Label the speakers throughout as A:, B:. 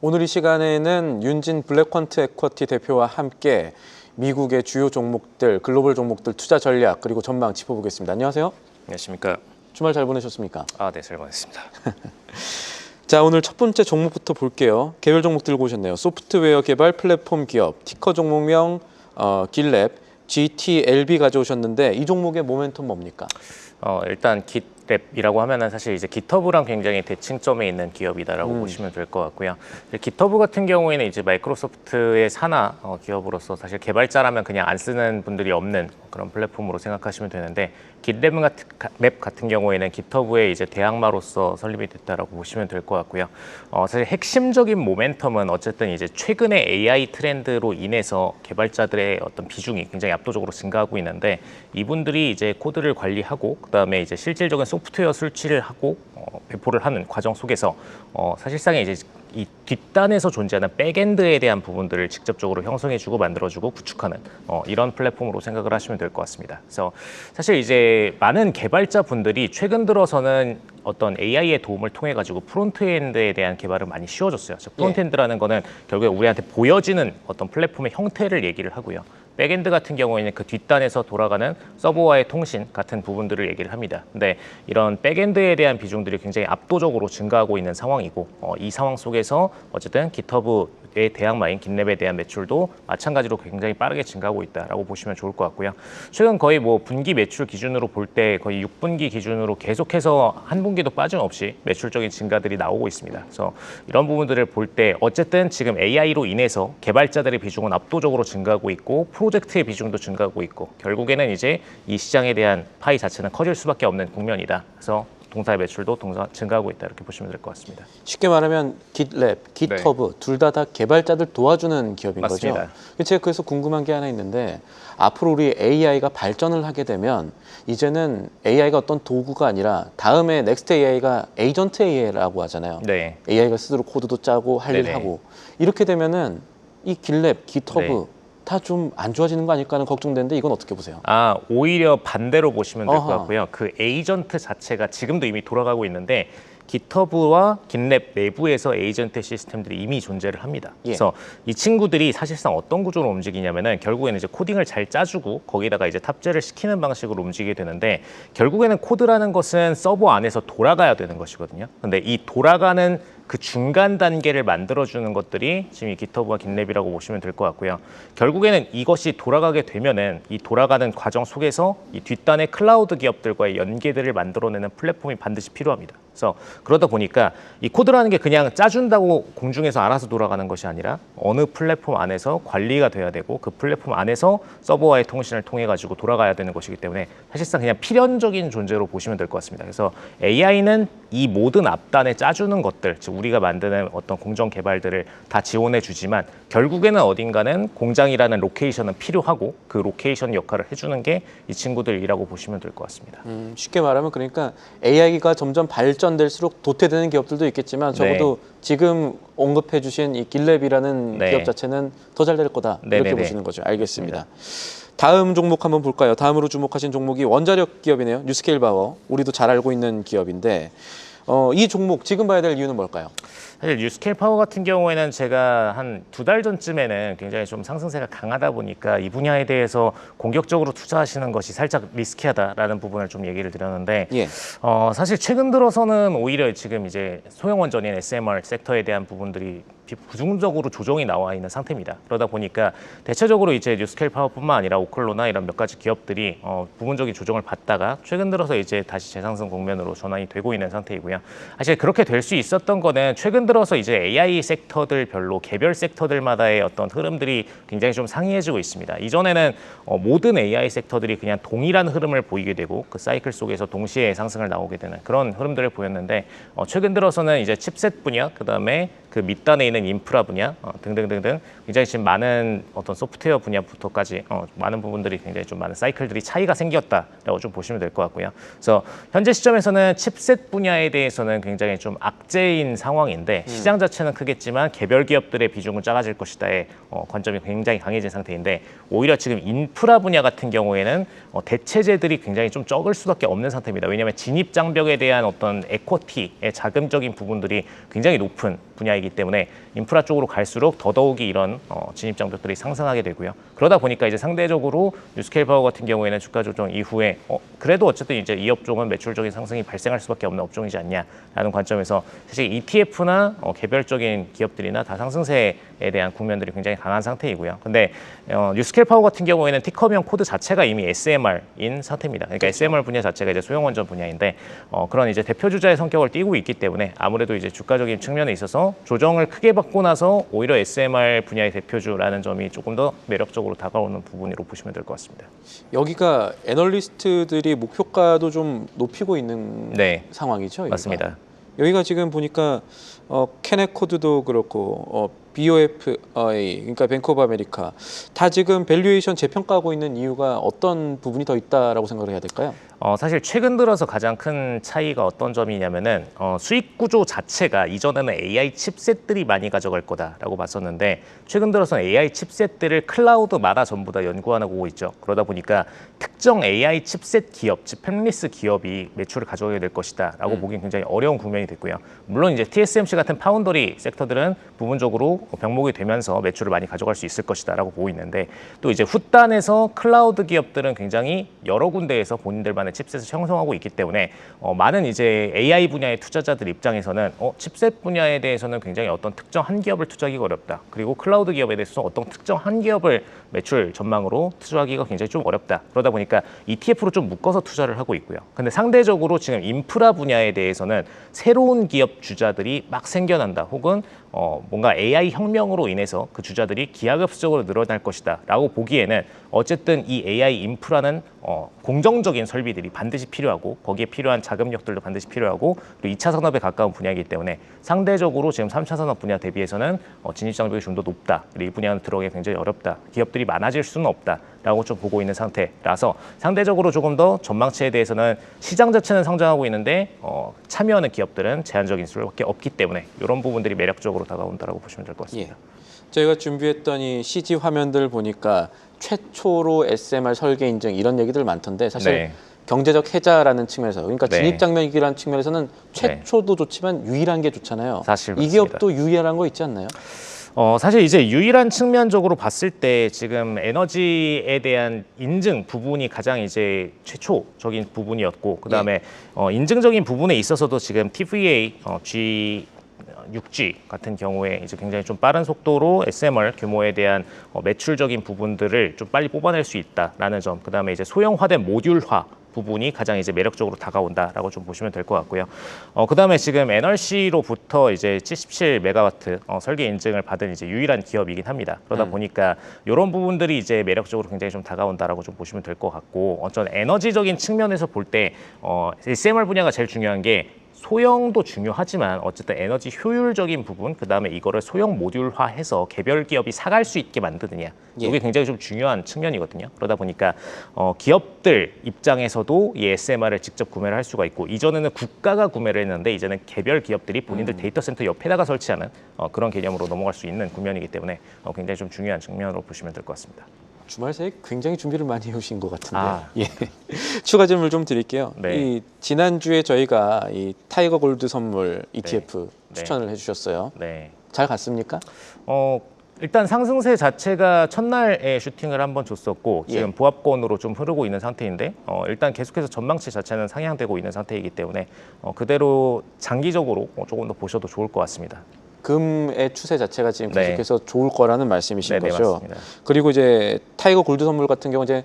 A: 오늘 이 시간에는 윤진 블랙퀀트 에쿼티 대표와 함께 미국의 주요 종목들, 글로벌 종목들 투자 전략 그리고 전망 짚어보겠습니다. 안녕하세요.
B: 안녕하십니까.
A: 주말 잘 보내셨습니까?
B: 네, 잘 보냈습니다.
A: 자, 오늘 첫 번째 종목부터 볼게요. 개별 종목 들고 오셨네요. 소프트웨어 개발 플랫폼 기업, 티커 종목명 길랩, GTLB 가져오셨는데 이 종목의 모멘텀 뭡니까?
B: 일단 깃랩이라고 하면은 사실 이제 깃허브랑 굉장히 대칭점에 있는 기업이다라고 보시면 될 것 같고요. 깃허브 같은 경우에는 이제 마이크로소프트의 산하 기업으로서 사실 개발자라면 그냥 안 쓰는 분들이 없는 그런 플랫폼으로 생각하시면 되는데 깃랩 같은 경우에는 깃허브의 이제 대항마로서 설립이 됐다라고 보시면 될 것 같고요. 사실 핵심적인 모멘텀은 어쨌든 이제 최근의 AI 트렌드로 인해서 개발자들의 어떤 비중이 굉장히 압도적으로 증가하고 있는데 이분들이 이제 코드를 관리하고 그다음에 이제 실질적인 소프트웨어 설치를 하고 배포를 하는 과정 속에서 사실상의 이제 이 뒷단에서 존재하는 백엔드에 대한 부분들을 직접적으로 형성해주고 만들어주고 구축하는 이런 플랫폼으로 생각을 하시면 될 것 같습니다. 그래서 사실 이제 많은 개발자 분들이 최근 들어서는 어떤 AI의 도움을 통해 가지고 프론트엔드에 대한 개발을 많이 쉬워졌어요. 프론트엔드라는 거는 결국에 우리한테 보여지는 어떤 플랫폼의 형태를 얘기를 하고요. 백엔드 같은 경우에는 그 뒷단에서 돌아가는 서버와의 통신 같은 부분들을 얘기를 합니다. 근데 이런 백엔드에 대한 비중들이 굉장히 압도적으로 증가하고 있는 상황이고 이 상황 속에서 어쨌든 깃허브의 대항마인 깃랩에 대한 매출도 마찬가지로 굉장히 빠르게 증가하고 있다라고 보시면 좋을 것 같고요. 최근 거의 뭐 분기 매출 기준으로 볼 때 거의 6분기 기준으로 계속해서 한 분기도 빠짐없이 매출적인 증가들이 나오고 있습니다. 그래서 이런 부분들을 볼 때 어쨌든 지금 AI로 인해서 개발자들의 비중은 압도적으로 증가하고 있고 프로젝트의 비중도 증가하고 있고 결국에는 이제 이 시장에 대한 파이 자체는 커질 수밖에 없는 국면이다. 그래서 동사의 매출도 증가하고 있다 이렇게 보시면 될 것 같습니다.
A: 쉽게 말하면 깃랩, 깃허브 둘 다 개발자들 도와주는 기업인
B: 맞습니다.
A: 거죠. 제가 그래서 궁금한 게 하나 있는데 앞으로 우리 AI가 발전을 하게 되면 이제는 AI가 어떤 도구가 아니라 다음에 넥스트 AI가 에이전트 AI라고 하잖아요.
B: 네.
A: AI가 스스로 코드도 짜고 할 일
B: 네네.
A: 하고 이렇게 되면은 이 깃랩, 깃허브
B: 네.
A: 다 좀 안 좋아지는 거 아닐까 하는 걱정되는데 이건 어떻게 보세요?
B: 오히려 반대로 보시면 될 것
A: 어허.
B: 같고요. 그 에이전트 자체가 지금도 이미 돌아가고 있는데 깃허브와 깃랩 내부에서 에이전트 시스템들이 이미 존재를 합니다.
A: 예.
B: 그래서 이 친구들이 사실상 어떤 구조로 움직이냐면은 결국에는 이제 코딩을 잘 짜주고 거기다가 이제 탑재를 시키는 방식으로 움직이게 되는데 결국에는 코드라는 것은 서버 안에서 돌아가야 되는 것이거든요. 근데 이 돌아가는 그 중간 단계를 만들어주는 것들이 지금 이 깃허브와 깃랩이라고 보시면 될 것 같고요. 결국에는 이것이 돌아가게 되면은 이 돌아가는 과정 속에서 이 뒷단의 클라우드 기업들과의 연계들을 만들어내는 플랫폼이 반드시 필요합니다. 그래서 그러다 보니까 이 코드라는 게 그냥 짜준다고 공중에서 알아서 돌아가는 것이 아니라 어느 플랫폼 안에서 관리가 돼야 되고 그 플랫폼 안에서 서버와의 통신을 통해 가지고 돌아가야 되는 것이기 때문에 사실상 그냥 필연적인 존재로 보시면 될 것 같습니다. 그래서 AI는 이 모든 앞단에 짜주는 것들, 즉 우리가 만드는 어떤 공정 개발들을 다 지원해 주지만 결국에는 어딘가는 공장이라는 로케이션은 필요하고 그 로케이션 역할을 해주는 게 이 친구들이라고 보시면 될 것 같습니다.
A: 쉽게 말하면 그러니까 AI가 점점 발전될수록 도태되는 기업들도 있겠지만 적어도 지금 언급해 주신 이 깃랩이라는
B: 네.
A: 기업 자체는 더 잘 될 거다 이렇게
B: 네네네.
A: 보시는 거죠. 알겠습니다. 다음 종목 한번 볼까요? 다음으로 주목하신 종목이 원자력 기업이네요. 뉴스케일 바워. 우리도 잘 알고 있는 기업인데 이 종목 지금 봐야 될 이유는 뭘까요?
B: 사실 뉴스케일 파워 같은 경우에는 제가 한 2달 전쯤에는 굉장히 좀 상승세가 강하다 보니까 이 분야에 대해서 공격적으로 투자하시는 것이 살짝 리스키하다라는 부분을 좀 얘기를 드렸는데
A: 예.
B: 사실 최근 들어서는 오히려 지금 이제 소형 원전인 SMR 섹터에 대한 부분들이 부중적으로 조정이 나와 있는 상태입니다. 그러다 보니까 대체적으로 이제 뉴스케일 파워뿐만 아니라 오클로나 이런 몇 가지 기업들이 부분적인 조정을 받다가 최근 들어서 이제 다시 재상승 국면으로 전환이 되고 있는 상태이고요. 사실 그렇게 될 수 있었던 거는 최근 들어서 이제 AI 섹터들별로 개별 섹터들마다의 어떤 흐름들이 굉장히 좀 상이해지고 있습니다. 이전에는 모든 AI 섹터들이 그냥 동일한 흐름을 보이게 되고 그 사이클 속에서 동시에 상승을 나오게 되는 그런 흐름들을 보였는데 최근 들어서는 이제 칩셋 분야, 그다음에 그 밑단에 있는 인프라 분야 등등등등 굉장히 지금 많은 어떤 소프트웨어 분야부터까지 많은 부분들이 굉장히 좀 많은 사이클들이 차이가 생겼다라고 좀 보시면 될 것 같고요. 그래서 현재 시점에서는 칩셋 분야에 대해서는 굉장히 좀 악재인 상황인데 시장 자체는 크겠지만 개별 기업들의 비중은 작아질 것이다의 관점이 굉장히 강해진 상태인데 오히려 지금 인프라 분야 같은 경우에는 대체재들이 굉장히 좀 적을 수밖에 없는 상태입니다. 왜냐하면 진입 장벽에 대한 어떤 에쿼티의 자금적인 부분들이 굉장히 높은 분야이기 때문에 인프라 쪽으로 갈수록 더더욱이 이런 진입 장벽들이 상승하게 되고요. 그러다 보니까 이제 상대적으로 뉴스케일 파워 같은 경우에는 주가 조정 이후에 그래도 어쨌든 이제 이 업종은 매출적인 상승이 발생할 수밖에 없는 업종이지 않냐라는 관점에서 사실 ETF나 개별적인 기업들이나 다 상승세에 대한 국면들이 굉장히 강한 상태이고요. 근데 뉴스케일 파워 같은 경우에는 티커명 코드 자체가 이미 SMR인 상태입니다. 그러니까 SMR 분야 자체가 이제 소형 원전 분야인데 그런 이제 대표 주자의 성격을 띠고 있기 때문에 아무래도 이제 주가적인 측면에 있어서 조정을 크게 받고 나서 오히려 SMR 분야의 대표주라는 점이 조금 더 매력적으로 다가오는 부분으로 보시면 될 것 같습니다.
A: 여기가 애널리스트들이 목표가도 좀 높이고 있는
B: 네,
A: 상황이죠. 여기가.
B: 맞습니다.
A: 여기가 지금 보니까 케네코드도 그렇고 BOFA 그러니까 뱅크 오브 아메리카 다 지금 밸류에이션 재평가하고 있는 이유가 어떤 부분이 더 있다라고 생각을 해야 될까요?
B: 사실 최근 들어서 가장 큰 차이가 어떤 점이냐면은 수익 구조 자체가 이전에는 AI 칩셋들이 많이 가져갈 거다라고 봤었는데 최근 들어서는 AI 칩셋들을 클라우드마다 전부 다 연구하고 있죠. 그러다 보니까 특정 AI 칩셋 기업, 즉 팹리스 기업이 매출을 가져가게 될 것이다라고 보기엔 굉장히 어려운 국면이 됐고요. 물론 이제 TSMC 같은 파운더리 섹터들은 부분적으로 병목이 되면서 매출을 많이 가져갈 수 있을 것이다라고 보고 있는데 또 이제 후단에서 클라우드 기업들은 굉장히 여러 군데에서 본인들만의 칩셋을 형성하고 있기 때문에 많은 이제 AI 분야의 투자자들 입장에서는 칩셋 분야에 대해서는 굉장히 어떤 특정 한 기업을 투자하기가 어렵다. 그리고 클라우드 기업에 대해서는 어떤 특정 한 기업을 매출 전망으로 투자하기가 굉장히 좀 어렵다. 그러다 보니까 ETF로 좀 묶어서 투자를 하고 있고요. 근데 상대적으로 지금 인프라 분야에 대해서는 새로운 기업 주자들이 막 생겨난다. 혹은 뭔가 AI 혁명으로 인해서 그 주자들이 기하급수적으로 늘어날 것이다 라고 보기에는 어쨌든 이 AI 인프라는 공정적인 설비들이 반드시 필요하고 거기에 필요한 자금력들도 반드시 필요하고 그리고 2차 산업에 가까운 분야이기 때문에 상대적으로 지금 3차 산업 분야 대비해서는 진입 장벽이 좀 더 높다. 그리고 이 분야는 들어오기 굉장히 어렵다. 기업들이 많아질 수는 없다. 라고 좀 보고 있는 상태라서 상대적으로 조금 더 전망치에 대해서는 시장 자체는 성장하고 있는데 참여하는 기업들은 제한적인 수밖에 없기 때문에 이런 부분들이 매력적으로 다가온다라고 보시면 될 것 같습니다.
A: 예. 저희가 준비했던 이 CG 화면들 보니까 최초로 SMR 설계 인증 이런 얘기들 많던데 사실
B: 네.
A: 경제적 해자라는 측면에서 그러니까
B: 네.
A: 진입 장벽이라는 측면에서는 최초도 좋지만 유일한 게 좋잖아요.
B: 사실
A: 이
B: 맞습니다.
A: 기업도 유일한 거 있지 않나요?
B: 사실 이제 유일한 측면적으로 봤을 때 지금 에너지에 대한 인증 부분이 가장 이제 최초적인 부분이었고 그다음에 인증적인 부분에 있어서도 지금 TVA G6G 같은 경우에 이제 굉장히 좀 빠른 속도로 SMR 규모에 대한 매출적인 부분들을 좀 빨리 뽑아낼 수 있다라는 점, 그다음에 이제 소형화된 모듈화 부분이 가장 이제 매력적으로 다가온다라고 좀 보시면 될 것 같고요. 그다음에 지금 NRC로부터 이제 77메가와트 설계 인증을 받은 이제 유일한 기업이긴 합니다. 그러다 보니까 이런 부분들이 이제 매력적으로 굉장히 좀 다가온다라고 좀 보시면 될 것 같고, 어떤 에너지적인 측면에서 볼 때 SMR 분야가 제일 중요한 게 소형도 중요하지만 어쨌든 에너지 효율적인 부분, 그다음에 이거를 소형 모듈화해서 개별 기업이 사갈 수 있게 만드느냐, 이게 굉장히 좀 중요한 측면이거든요. 그러다 보니까 기업들 입장에서도 이 SMR을 직접 구매를 할 수가 있고, 이전에는 국가가 구매를 했는데 이제는 개별 기업들이 본인들 데이터 센터 옆에다가 설치하는 그런 개념으로 넘어갈 수 있는 국면이기 때문에 굉장히 좀 중요한 측면으로 보시면 될 것 같습니다.
A: 주말 새에 굉장히 준비를 많이 해오신 것 같은데.
B: 아.
A: 예. 추가 질문 좀 드릴게요.
B: 네.
A: 이 지난주에 저희가 이 타이거 골드 선물 ETF
B: 네.
A: 추천을 해주셨어요.
B: 네.
A: 잘 갔습니까?
B: 일단 상승세 자체가 첫날에 슈팅을 한번 줬었고 지금
A: 예.
B: 보합권으로 좀 흐르고 있는 상태인데 일단 계속해서 전망치 자체는 상향되고 있는 상태이기 때문에 그대로 장기적으로 조금 더 보셔도 좋을 것 같습니다.
A: 금의 추세 자체가 지금
B: 네.
A: 계속해서 좋을 거라는 말씀이신
B: 네네,
A: 거죠.
B: 맞습니다.
A: 그리고 이제 타이거 골드 선물 같은 경우 이제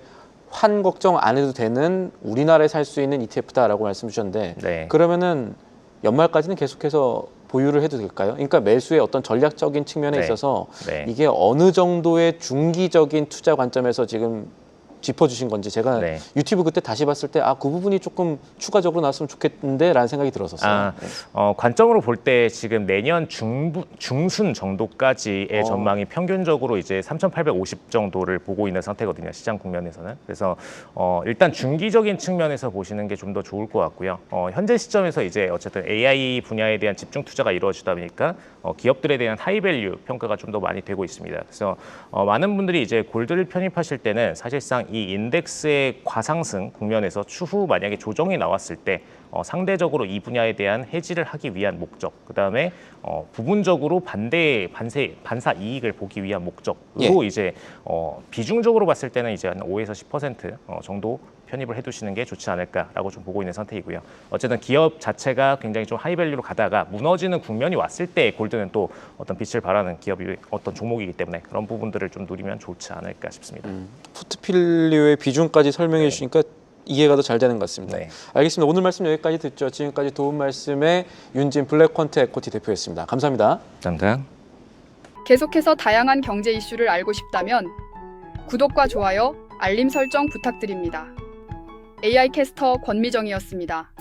A: 환 걱정 안 해도 되는 우리나라에 살 수 있는 ETF다라고 말씀 주셨는데
B: 네.
A: 그러면은 연말까지는 계속해서 보유를 해도 될까요? 그러니까 매수의 어떤 전략적인 측면에
B: 네.
A: 있어서
B: 네.
A: 이게 어느 정도의 중기적인 투자 관점에서 지금 짚어주신 건지 제가
B: 네.
A: 유튜브 그때 다시 봤을 때 그 부분이 조금 추가적으로 나왔으면 좋겠는데 라는 생각이 들었었어요. 네.
B: 관점으로 볼 때 지금 내년 중순 정도까지의 전망이 평균적으로 이제 3,850 정도를 보고 있는 상태거든요. 시장 국면에서는. 그래서 일단 중기적인 측면에서 보시는 게 좀 더 좋을 것 같고요. 현재 시점에서 이제 어쨌든 AI 분야에 대한 집중 투자가 이루어지다 보니까 기업들에 대한 하이밸류 평가가 좀 더 많이 되고 있습니다. 그래서 많은 분들이 이제 골드를 편입하실 때는 사실상 이 인덱스의 과상승 국면에서 추후 만약에 조정이 나왔을 때 상대적으로 이 분야에 대한 해지를 하기 위한 목적, 그다음에 부분적으로 반사 이익을 보기 위한 목적으로 이제 비중적으로 봤을 때는 이제 한 5에서 10% 정도 편입을 해두시는 게 좋지 않을까라고 좀 보고 있는 상태이고요. 어쨌든 기업 자체가 굉장히 좀 하이밸류로 가다가 무너지는 국면이 왔을 때 골드는 또 어떤 빛을 발하는 기업이 어떤 종목이기 때문에 그런 부분들을 좀 누리면 좋지 않을까 싶습니다.
A: 포트폴리오의 비중까지 설명해 주시니까 이해가 더 잘 되는 것 같습니다.
B: 네.
A: 알겠습니다. 오늘 말씀 여기까지 듣죠. 지금까지 도움 말씀의 윤진 블랙퀀트 에코티 대표였습니다. 감사합니다.
B: 감사합니다.
C: 계속해서 다양한 경제 이슈를 알고 싶다면 구독과 좋아요, 알림 설정 부탁드립니다. AI 캐스터 권미정이었습니다.